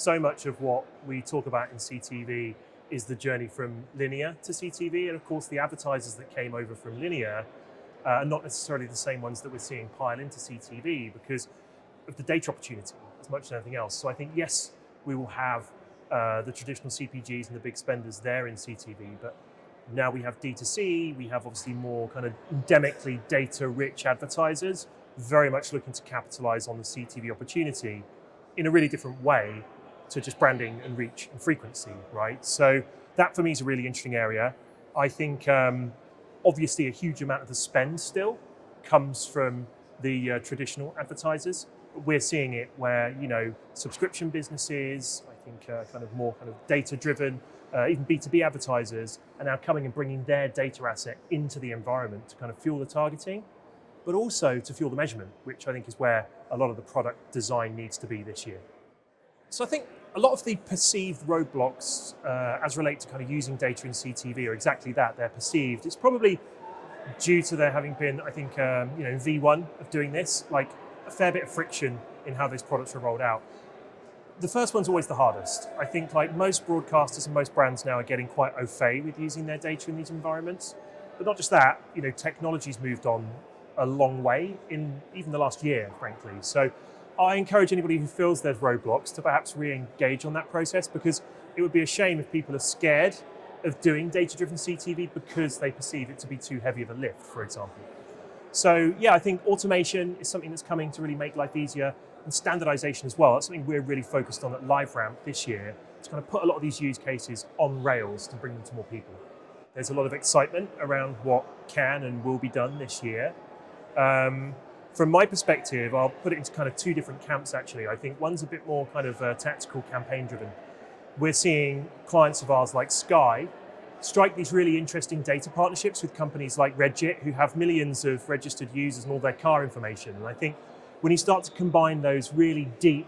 so much of what we talk about in CTV is the journey from linear to CTV. And of course, the advertisers that came over from linear are not necessarily the same ones that we're seeing pile into CTV because of the data opportunity as much as anything else. So I think, yes, we will have the traditional CPGs and the big spenders there in CTV, but now we have D2C, we have obviously more kind of endemically data-rich advertisers, very much looking to capitalize on the CTV opportunity in a really different way to just branding and reach and frequency, right? So that for me is a really interesting area. I think obviously a huge amount of the spend still comes from the traditional advertisers. We're seeing it where, subscription businesses, I think kind of more kind of data-driven, even B2B advertisers are now coming and bringing their data asset into the environment to kind of fuel the targeting, but also to fuel the measurement, which I think is where a lot of the product design needs to be this year. So I think a lot of the perceived roadblocks as relate to kind of using data in CTV are exactly that, they're perceived. It's probably due to there having been, I think, V1 of doing this, like a fair bit of friction in how those products are rolled out. The first one's always the hardest. I think like most broadcasters and most brands now are getting quite au fait with using their data in these environments. But not just that, technology's moved on a long way in even the last year, frankly. So I encourage anybody who feels there's roadblocks to perhaps re-engage on that process, because it would be a shame if people are scared of doing data-driven CTV because they perceive it to be too heavy of a lift, for example. So yeah, I think automation is something that's coming to really make life easier, and standardization as well. That's something we're really focused on at LiveRamp this year, to kind of put a lot of these use cases on rails to bring them to more people. There's a lot of excitement around what can and will be done this year. From my perspective, I'll put it into kind of two different camps actually. I think one's a bit more kind of tactical, campaign driven. We're seeing clients of ours like Sky strike these really interesting data partnerships with companies like Reddit, who have millions of registered users and all their car information. And I think when you start to combine those really deep,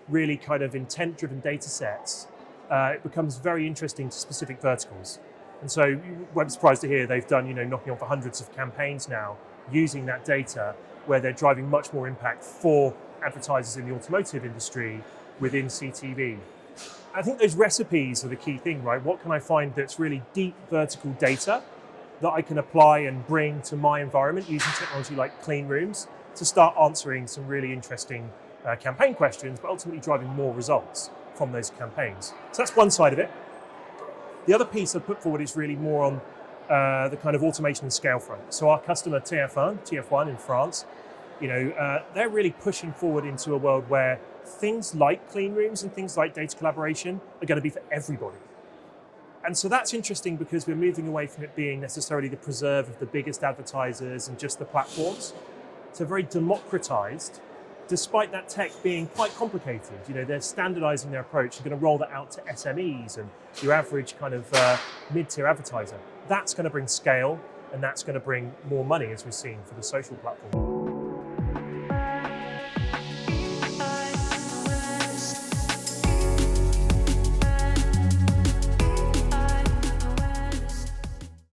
really kind of intent-driven data sets, it becomes very interesting to specific verticals. And so you won't be surprised to hear they've done, knocking on for hundreds of campaigns now using that data, where they're driving much more impact for advertisers in the automotive industry within CTV. I think those recipes are the key thing, right? What can I find that's really deep vertical data that I can apply and bring to my environment using technology like clean rooms to start answering some really interesting campaign questions, but ultimately driving more results from those campaigns. So that's one side of it. The other piece I put forward is really more on the kind of automation and scale front. So our customer TF1 in France, they're really pushing forward into a world where things like clean rooms and things like data collaboration are going to be for everybody. And so that's interesting because we're moving away from it being necessarily the preserve of the biggest advertisers and just the platforms to very democratized, despite that tech being quite complicated. They're standardizing their approach. They're going to roll that out to SMEs and your average kind of mid-tier advertiser. That's going to bring scale, and that's going to bring more money, as we're seeing for the social platform.